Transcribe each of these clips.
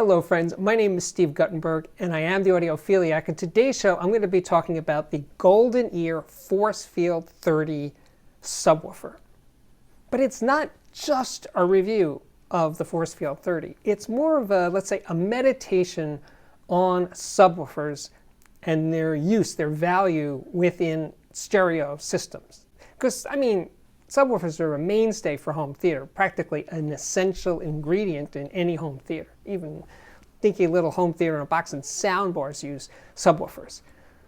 Hello friends, my name is Steve Guttenberg and I am the Audiophiliac. In today's show I'm going to be talking about the Golden Ear Force Field 30 subwoofer. But it's not just a review of the Force Field 30. It's more of a, let's say, a meditation on subwoofers and their use, their value within stereo systems. Because, I mean, subwoofers are a mainstay for home theater, practically an essential ingredient in any home theater. Even dinky little home theater in a box and soundbars use subwoofers.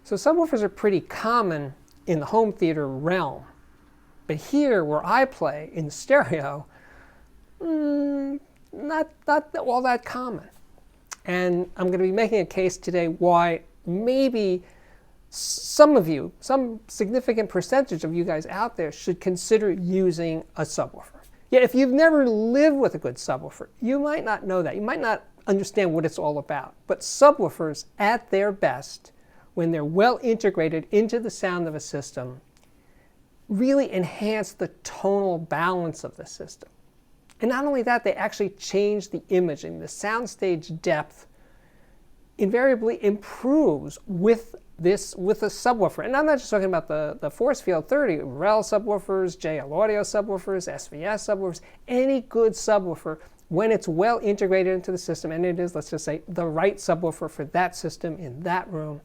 So subwoofers are pretty common in the home theater realm. But here, where I play, in stereo, not all that common. And I'm going to be making a case today why maybe some of you, some significant percentage of you guys out there should consider using a subwoofer. Yeah, if you've never lived with a good subwoofer, you might not know that. You might not understand what it's all about. But subwoofers, at their best, when they're well integrated into the sound of a system, really enhance the tonal balance of the system. And not only that, they actually change the imaging. The soundstage depth invariably improves with a subwoofer. And I'm not just talking about the Force Field 30, REL subwoofers, JL Audio subwoofers, SVS subwoofers, any good subwoofer, when it's well integrated into the system, and it is, let's just say, the right subwoofer for that system in that room,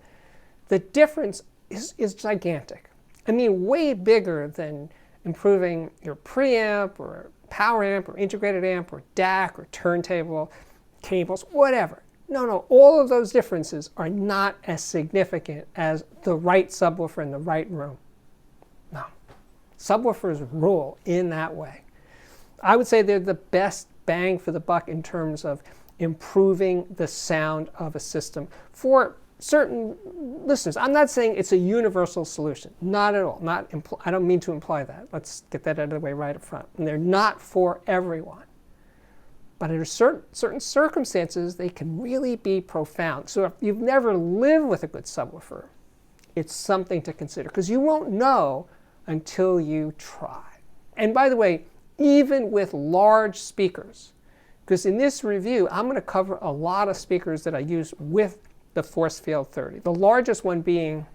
the difference is gigantic. I mean, way bigger than improving your preamp or power amp or integrated amp or DAC or turntable, cables, whatever. No, all of those differences are not as significant as the right subwoofer in the right room. No. Subwoofers rule in that way. I would say they're the best bang for the buck in terms of improving the sound of a system for certain listeners. I'm not saying it's a universal solution. Not at all. I don't mean to imply that. Let's get that out of the way right up front. And they're not for everyone. But under certain circumstances, they can really be profound. So if you've never lived with a good subwoofer, it's something to consider, because you won't know until you try. And by the way, even with large speakers, because in this review, I'm going to cover a lot of speakers that I use with the Force Field 30. The largest one being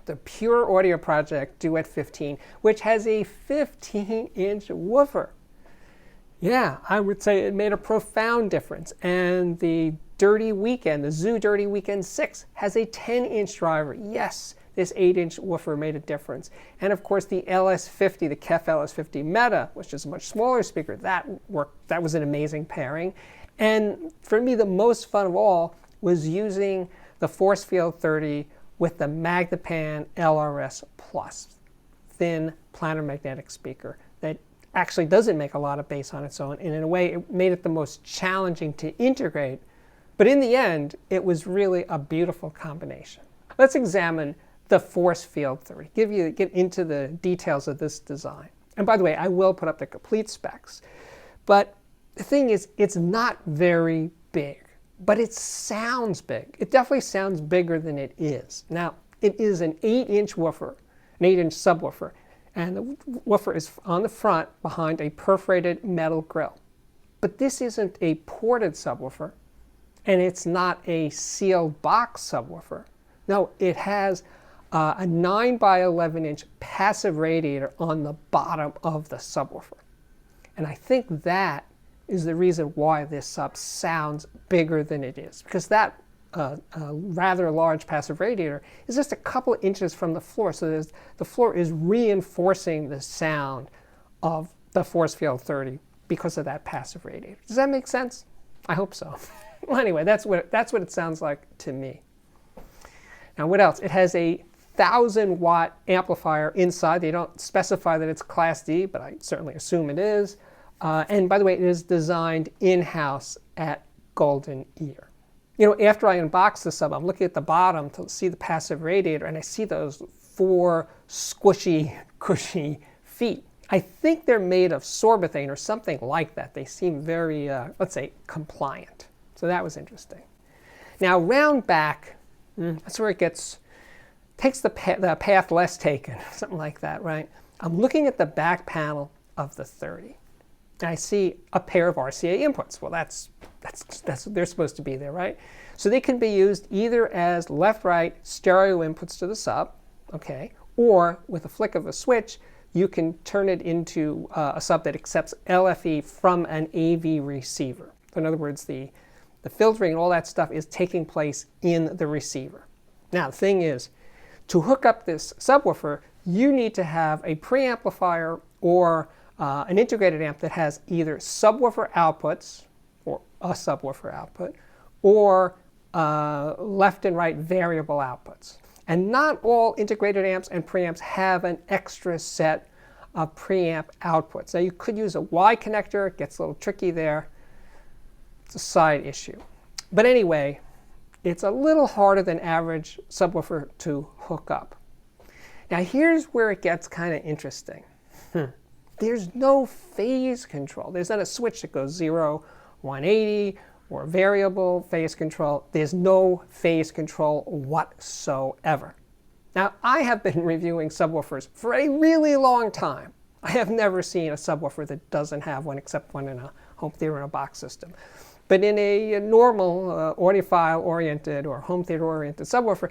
the Pure Audio Project Duet 15, which has a 15-inch woofer. Yeah, I would say it made a profound difference. And the Dirty Weekend, the Zoo Dirty Weekend 6, has a 10-inch driver. Yes, this 8-inch woofer made a difference. And of course, the LS50, the KEF LS50 Meta, which is a much smaller speaker, that worked. That was an amazing pairing. And for me, the most fun of all was using the Force Field 30 with the Magnepan LRS Plus, thin planar magnetic speaker that actually doesn't make a lot of bass on its own, and in a way it made it the most challenging to integrate, but in the end it was really a beautiful combination. Let's examine the Force Field 30, get into the details of this design. And by the way, I will put up the complete specs, but the thing is, it's not very big, but it sounds big. It definitely sounds bigger than it is. Now, it is an 8-inch woofer, an 8-inch subwoofer, and the woofer is on the front behind a perforated metal grill. But this isn't a ported subwoofer, and it's not a sealed box subwoofer. No, it has a 9x11-inch passive radiator on the bottom of the subwoofer. And I think that is the reason why this sub sounds bigger than it is, because that rather large passive radiator is just a couple of inches from the floor, so the floor is reinforcing the sound of the Force Field 30 because of that passive radiator. Does that make sense? I hope so. Well, anyway, that's what it sounds like to me. Now, what else? It has a 1,000-watt amplifier inside. They don't specify that it's Class D, but I certainly assume it is. And by the way, it is designed in-house at Golden Ear. You know, after I unbox the sub, I'm looking at the bottom to see the passive radiator, and I see those 4 squishy, cushy feet. I think they're made of sorbethane or something like that. They seem very, let's say, compliant. So that was interesting. Now, round back, that's where it takes the path less taken, something like that, right? I'm looking at the back panel of the 30. And I see a pair of RCA inputs. Well, that's they're supposed to be there, right? So they can be used either as left-right stereo inputs to the sub, okay, or with a flick of a switch, you can turn it into a sub that accepts LFE from an AV receiver. In other words, the filtering and all that stuff is taking place in the receiver. Now, the thing is, to hook up this subwoofer, you need to have a preamplifier or an integrated amp that has either subwoofer outputs, or a subwoofer output, or left and right variable outputs. And not all integrated amps and preamps have an extra set of preamp outputs. Now you could use a Y connector, it gets a little tricky there. It's a side issue. But anyway, it's a little harder than average subwoofer to hook up. Now here's where it gets kind of interesting. There's no phase control. There's not a switch that goes 0, 180, or variable phase control. There's no phase control whatsoever. Now, I have been reviewing subwoofers for a really long time. I have never seen a subwoofer that doesn't have one except one in a home theater in a box system. But in a normal audiophile-oriented or home theater-oriented subwoofer,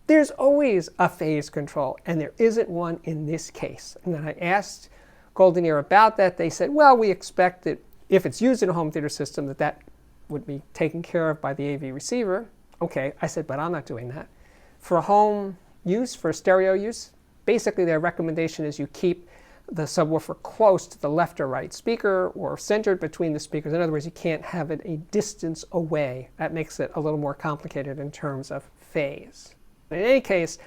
there's always a phase control, and there isn't one in this case. And then I asked Golden Ear about that. They said, well, we expect that if it's used in a home theater system, that would be taken care of by the AV receiver. Okay, I said, but I'm not doing that. For home use, for stereo use, basically their recommendation is you keep the subwoofer close to the left or right speaker or centered between the speakers. In other words, you can't have it a distance away. That makes it a little more complicated in terms of phase. In any case,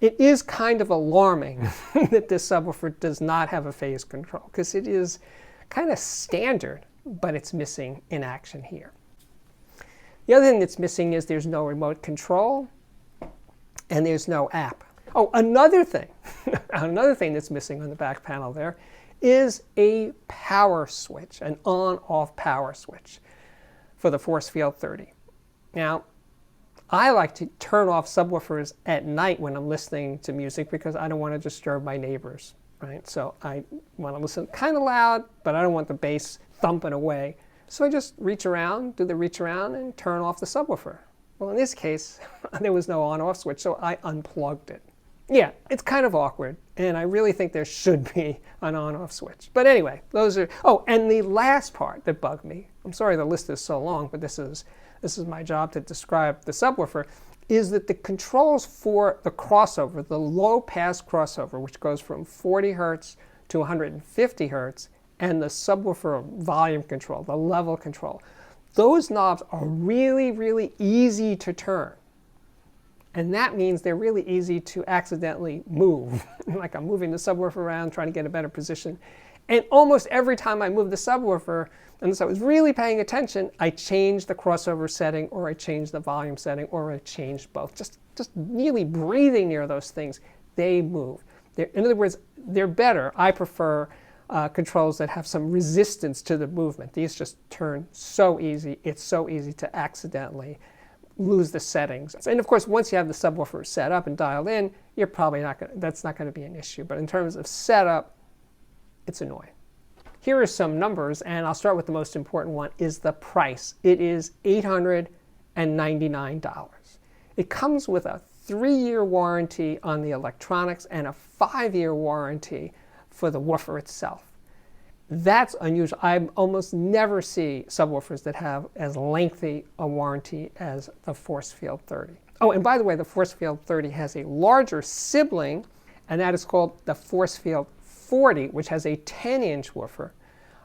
it is kind of alarming that this subwoofer does not have a phase control, because it is kind of standard, but it's missing in action here. The other thing that's missing is there's no remote control and there's no app. Oh, another thing that's missing on the back panel there is a power switch, an on-off power switch for the Force Field 30. Now, I like to turn off subwoofers at night when I'm listening to music because I don't want to disturb my neighbors, right? So I want to listen kind of loud, but I don't want the bass thumping away. So I just reach around, do the reach around, and turn off the subwoofer. Well, in this case, there was no on-off switch, so I unplugged it. Yeah, it's kind of awkward, and I really think there should be an on-off switch. But anyway, those are... Oh, and the last part that bugged me, I'm sorry the list is so long, but this is my job to describe the subwoofer, is that the controls for the crossover, the low-pass crossover, which goes from 40 hertz to 150 hertz, and the subwoofer volume control, the level control, those knobs are really, really easy to turn. And that means they're really easy to accidentally move. Like I'm moving the subwoofer around, trying to get a better position. And almost every time I move the subwoofer, unless I was really paying attention, I changed the crossover setting, or I changed the volume setting, or I changed both. Just really breathing near those things, they move. In other words, they're better. I prefer controls that have some resistance to the movement. These just turn so easy. It's so easy to accidentally lose the settings. And of course, once you have the subwoofer set up and dialed in, you're probably not going to, that's not going to be an issue. But in terms of setup, it's annoying. Here are some numbers, and I'll start with the most important one, is the price. It is $899. It comes with a 3-year warranty on the electronics and a 5-year warranty for the woofer itself. That's unusual. I almost never see subwoofers that have as lengthy a warranty as the Force Field 30. Oh, and by the way, the Force Field 30 has a larger sibling, and that is called the Force Field 40, which has a 10-inch woofer,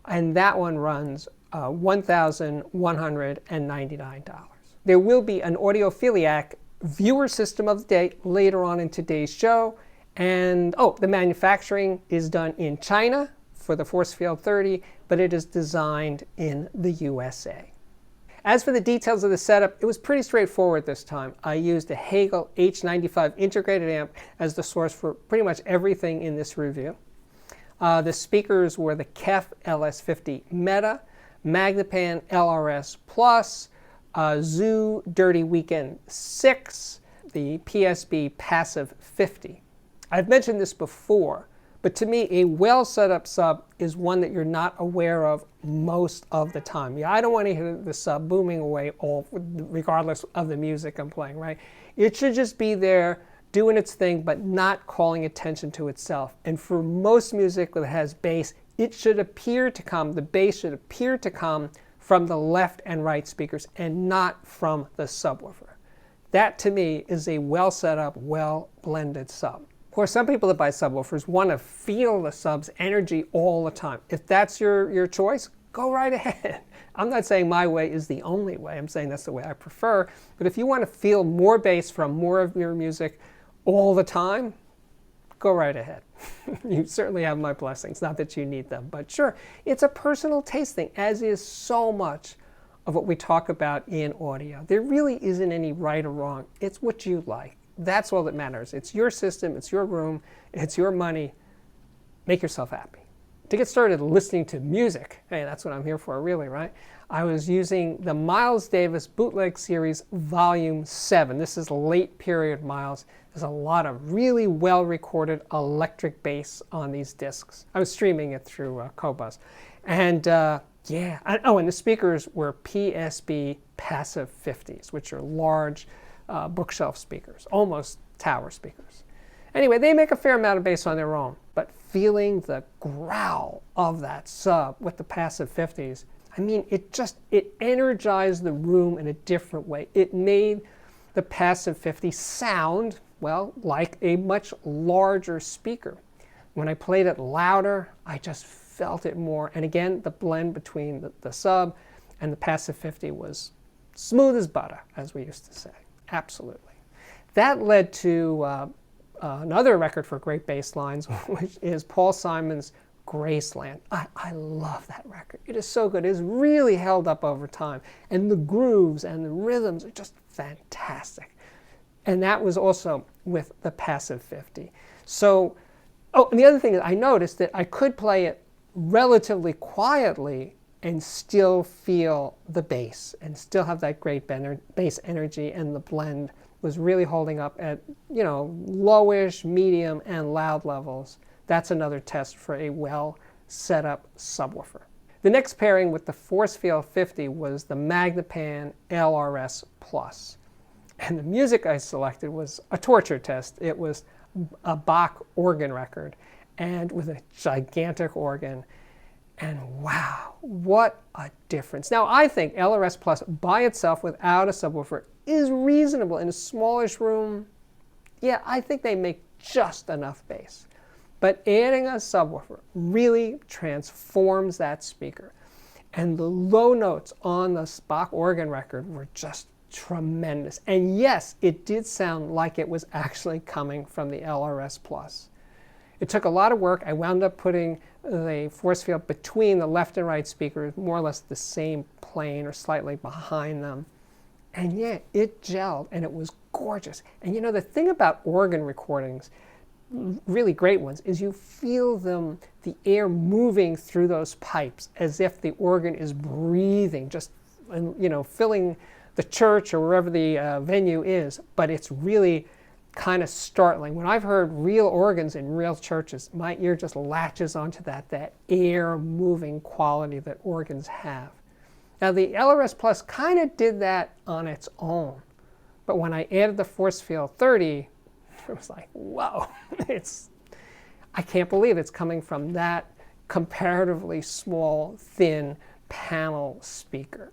and that one runs $1,199. There will be an Audiophiliac viewer system of the day later on in today's show, and the manufacturing is done in China for the Force Field 30, but it is designed in the USA. As for the details of the setup, it was pretty straightforward this time. I used a Hagel H95 integrated amp as the source for pretty much everything in this review. The speakers were the KEF LS50 Meta, Magnepan LRS Plus, Zoo Dirty Weekend 6, the PSB Passive 50. I've mentioned this before, But to me, a well set up sub is one that you're not aware of most of the time. Yeah, I don't want to hear the sub booming away regardless of the music I'm playing, right? It should just be there doing its thing, but not calling attention to itself. And for most music that has bass, it should appear to come, the bass should appear to come from the left and right speakers and not from the subwoofer. That to me is a well set up, well blended sub. Of course, some people that buy subwoofers want to feel the sub's energy all the time. If that's your choice, go right ahead. I'm not saying my way is the only way. I'm saying that's the way I prefer. But if you want to feel more bass from more of your music all the time, go right ahead. You certainly have my blessings. Not that you need them, but sure, it's a personal taste thing, as is so much of what we talk about in audio. There really isn't any right or wrong. It's what you like. That's all that matters. It's your system, it's your room, it's your money. Make yourself happy. To get started listening to music, hey, that's what I'm here for, really, right? I was using the Miles Davis Bootleg Series Volume 7. This is late period Miles. There's a lot of really well-recorded electric bass on these discs. I was streaming it through Qobuz. And yeah, and the speakers were PSB Passive 50s, which are large bookshelf speakers, almost tower speakers. Anyway, they make a fair amount of bass on their own, but feeling the growl of that sub with the Passive 50s, I mean, it energized the room in a different way. It made the Passive 50 sound, well, like a much larger speaker. When I played it louder, I just felt it more. And again, the blend between the sub and the Passive 50 was smooth as butter, as we used to say. Absolutely. That led to another record for great bass lines, which is Paul Simon's Graceland. I love that record. It is so good. It is really held up over time. And the grooves and the rhythms are just fantastic. And that was also with the Passive 50. So, and the other thing is I noticed that I could play it relatively quietly and still feel the bass and still have that great bass energy, and the blend was really holding up at, lowish, medium, and loud levels. That's another test for a well set up subwoofer. The next pairing with the Forcefield 50 was the Magnepan LRS Plus. And the music I selected was a torture test. It was a Bach organ record, and with a gigantic organ. And wow, what a difference. Now, I think LRS Plus by itself without a subwoofer is reasonable in a smallish room. Yeah, I think they make just enough bass. But adding a subwoofer really transforms that speaker. And the low notes on the Bach organ record were just tremendous. And yes, it did sound like it was actually coming from the LRS Plus. It took a lot of work. I wound up putting the force field between the left and right speakers, more or less the same plane or slightly behind them. And yeah, it gelled and it was gorgeous. And the thing about organ recordings, really great ones, is you feel them, the air moving through those pipes as if the organ is breathing, just, filling the church or wherever the venue is. But it's really kind of startling. When I've heard real organs in real churches, my ear just latches onto that air moving quality that organs have. Now the LRS Plus kind of did that on its own, but when I added the Forcefield 30, it was like, whoa, I can't believe it's coming from that comparatively small, thin panel speaker.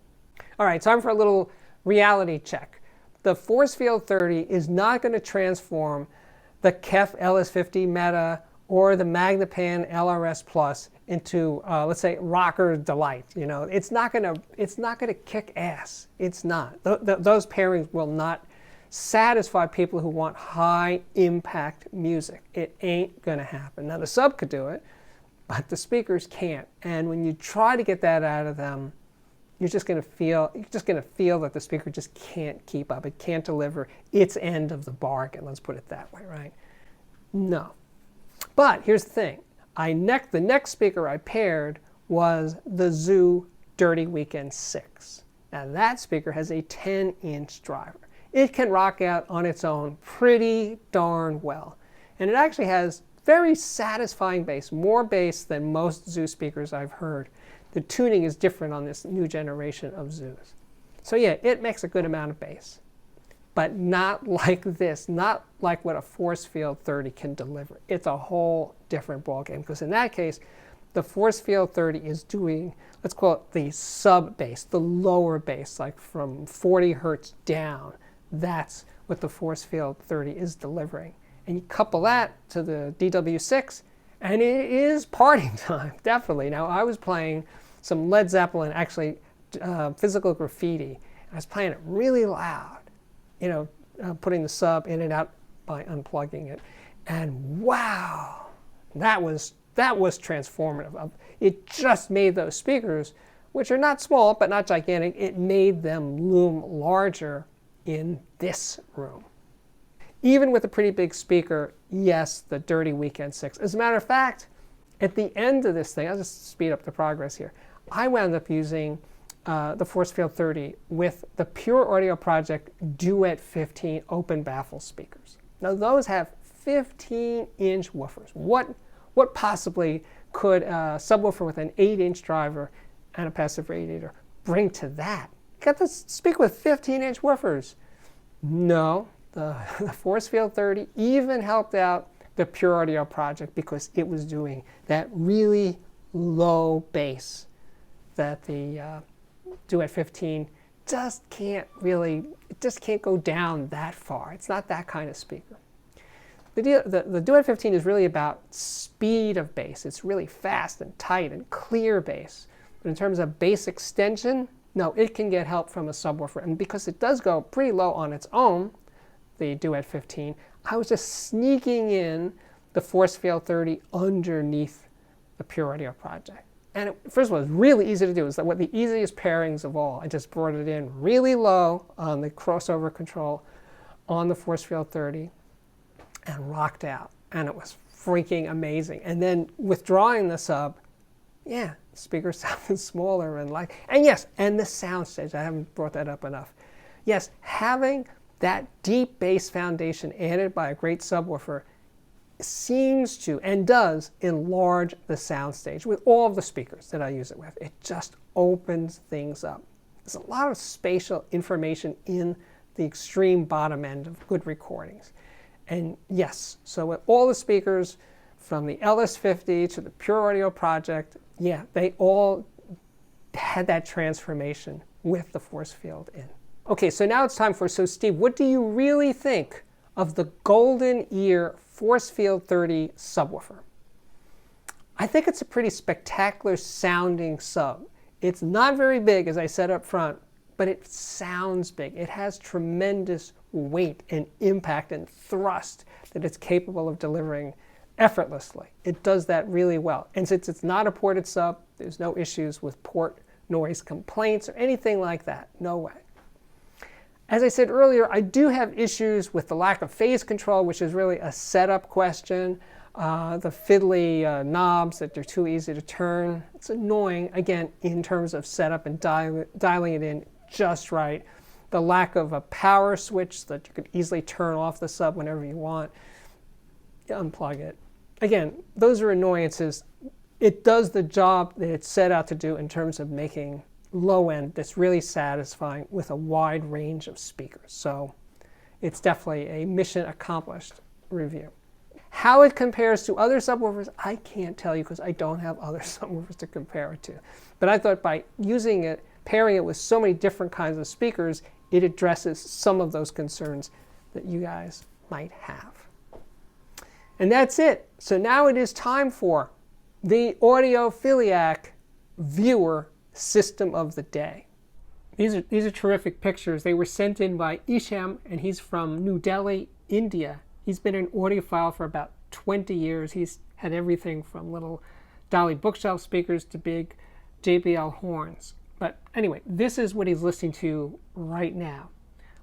All right, time for a little reality check. The Forcefield 30 is not going to transform the KEF LS50 Meta or the Magnepan LRS Plus into, let's say, rocker delight. It's not going to kick ass. It's not. Those pairings will not satisfy people who want high impact music. It ain't going to happen. Now the sub could do it, but the speakers can't. And when you try to get that out of them, you're just going to feel that the speaker just can't keep up. It can't deliver its end of the bargain. Let's put it that way, right? No. But here's the thing. The next speaker I paired was the Zoo Dirty Weekend 6. Now that speaker has a 10-inch driver. It can rock out on its own pretty darn well. And it actually has very satisfying bass, more bass than most Zoo speakers I've heard. The tuning is different on this new generation of Zoos. So yeah, it makes a good amount of bass, but not like this, not like what a Force Field 30 can deliver. It's a whole different ballgame, because in that case, the Force Field 30 is doing, let's call it the sub bass, the lower bass, like from 40 hertz down. That's what the Force Field 30 is delivering. And you couple that to the DW6, and it is party time, definitely. Now, I was playing some Led Zeppelin, actually Physical Graffiti. I was playing it really loud, you know, putting the sub in and out by unplugging it. And wow, that was transformative. It just made those speakers, which are not small but not gigantic, it made them loom larger in this room. Even with a pretty big speaker, yes, the Dirty Weekend 6. As a matter of fact, at the end of this thing, I'll just speed up the progress here, I wound up using the Force Field 30 with the Pure Audio Project Duet 15 open baffle speakers. Now those have 15-inch woofers. What possibly could a subwoofer with an 8-inch driver and a passive radiator bring to that? Got this speaker with 15-inch woofers. No, the Force Field 30 even helped out the Pure Audio Project because it was doing that really low bass that the Duet 15 just can't go down that far. It's not that kind of speaker. The Duet 15 is really about speed of bass. It's really fast and tight and clear bass. But in terms of bass extension, no, it can get help from a subwoofer. And because it does go pretty low on its own, the Duet 15, I was just sneaking in the Force Field 30 underneath the Pure Audio Project. And first of all, it's really easy to do. It's one of the easiest pairings of all. I just brought it in really low on the crossover control on the Force Field 30 and rocked out. And it was freaking amazing. And then withdrawing the sub, yeah, the speaker sounded smaller and yes, and the soundstage. I haven't brought that up enough. Yes, having that deep bass foundation added by a great subwoofer seems to and does enlarge the soundstage with all of the speakers that I use it with. It just opens things up. There's a lot of spatial information in the extreme bottom end of good recordings. And yes, so with all the speakers from the LS50 to the Pure Audio Project, yeah, they all had that transformation with the Force Field in. Okay, so now it's time for, so Steve, what do you really think of the Golden Ear Force Field 30 subwoofer? I think it's a pretty spectacular sounding sub. It's not very big, as I said up front, but it sounds big. It has tremendous weight and impact and thrust that it's capable of delivering effortlessly. It does that really well. And since it's not a ported sub, there's no issues with port noise complaints or anything like that. No way. As I said earlier, I do have issues with the lack of phase control, which is really a setup question. The fiddly knobs, that they're too easy to turn. It's annoying, again, in terms of setup and dialing it in just right. The lack of a power switch so that you could easily turn off the sub whenever you want. Unplug it. Again, those are annoyances. It does the job that it's set out to do in terms of making low end that's really satisfying with a wide range of speakers. So it's definitely a mission accomplished review. How it compares to other subwoofers, I can't tell you because I don't have other subwoofers to compare it to. But I thought by using it, pairing it with so many different kinds of speakers, it addresses some of those concerns that you guys might have. And that's it. So now it is time for the Audiophiliac Viewer System of the Day. These are terrific pictures. They were sent in by Isham, and he's from New Delhi, India. He's been an audiophile for about 20 years. He's had everything from little Dolly bookshelf speakers to big JBL horns. But anyway, this is what he's listening to right now.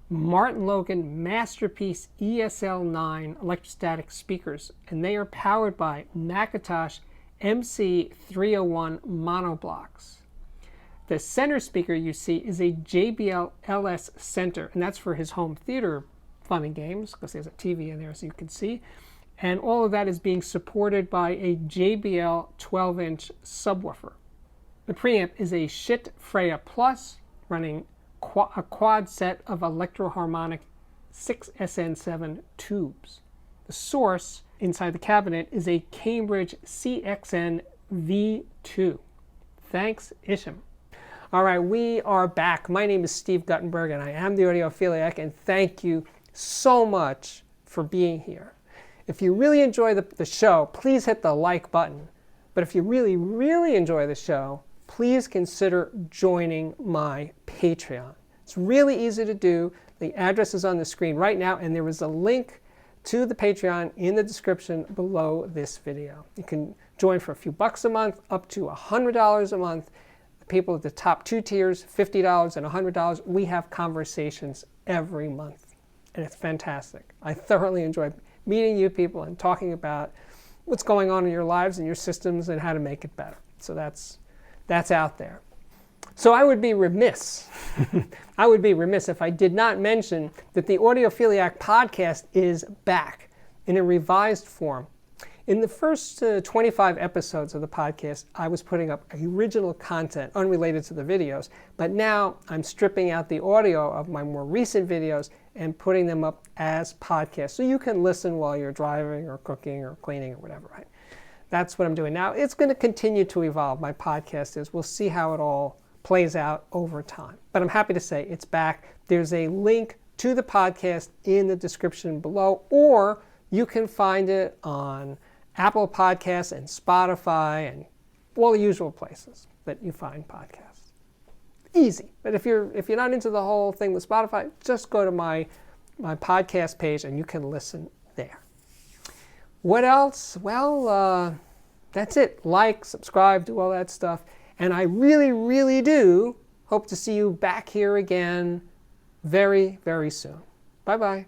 Martin Logan Masterpiece ESL9 electrostatic speakers, and they are powered by Macintosh MC301 monoblocks. The center speaker you see is a JBL LS Center, and that's for his home theater fun and games, because there's a TV in there, so you can see. And all of that is being supported by a JBL 12-inch subwoofer. The preamp is a Schiit Freya Plus running a quad set of Electro-Harmonic 6SN7 tubes. The source inside the cabinet is a Cambridge CXN V2. Thanks, Isham. All right, we are back. My name is Steve Guttenberg, and I am the Audiophiliac, and thank you so much for being here. If you really enjoy the show, please hit the like button. But if you really, really enjoy the show, please consider joining my Patreon. It's really easy to do. The address is on the screen right now, and there is a link to the Patreon in the description below this video. You can join for a few bucks a month, up to $100 a month. The people at the top two tiers, $50 and $100, we have conversations every month, and it's fantastic. I thoroughly enjoy meeting you people and talking about what's going on in your lives and your systems and how to make it better. So that's out there. So I would be remiss if I did not mention that the Audiophiliac podcast is back in a revised form. In the first 25 episodes of the podcast, I was putting up original content unrelated to the videos, but now I'm stripping out the audio of my more recent videos and putting them up as podcasts, so you can listen while you're driving or cooking or cleaning or whatever, right? That's what I'm doing now. It's going to continue to evolve. My podcast is. We'll see how it all plays out over time. But I'm happy to say it's back. There's a link to the podcast in the description below, or you can find it on Apple Podcasts and Spotify and all the usual places that you find podcasts. Easy. But if you're not into the whole thing with Spotify, just go to my podcast page and you can listen there. What else? Well, that's it. Like, subscribe, do all that stuff. And I really, really do hope to see you back here again very, very soon. Bye-bye.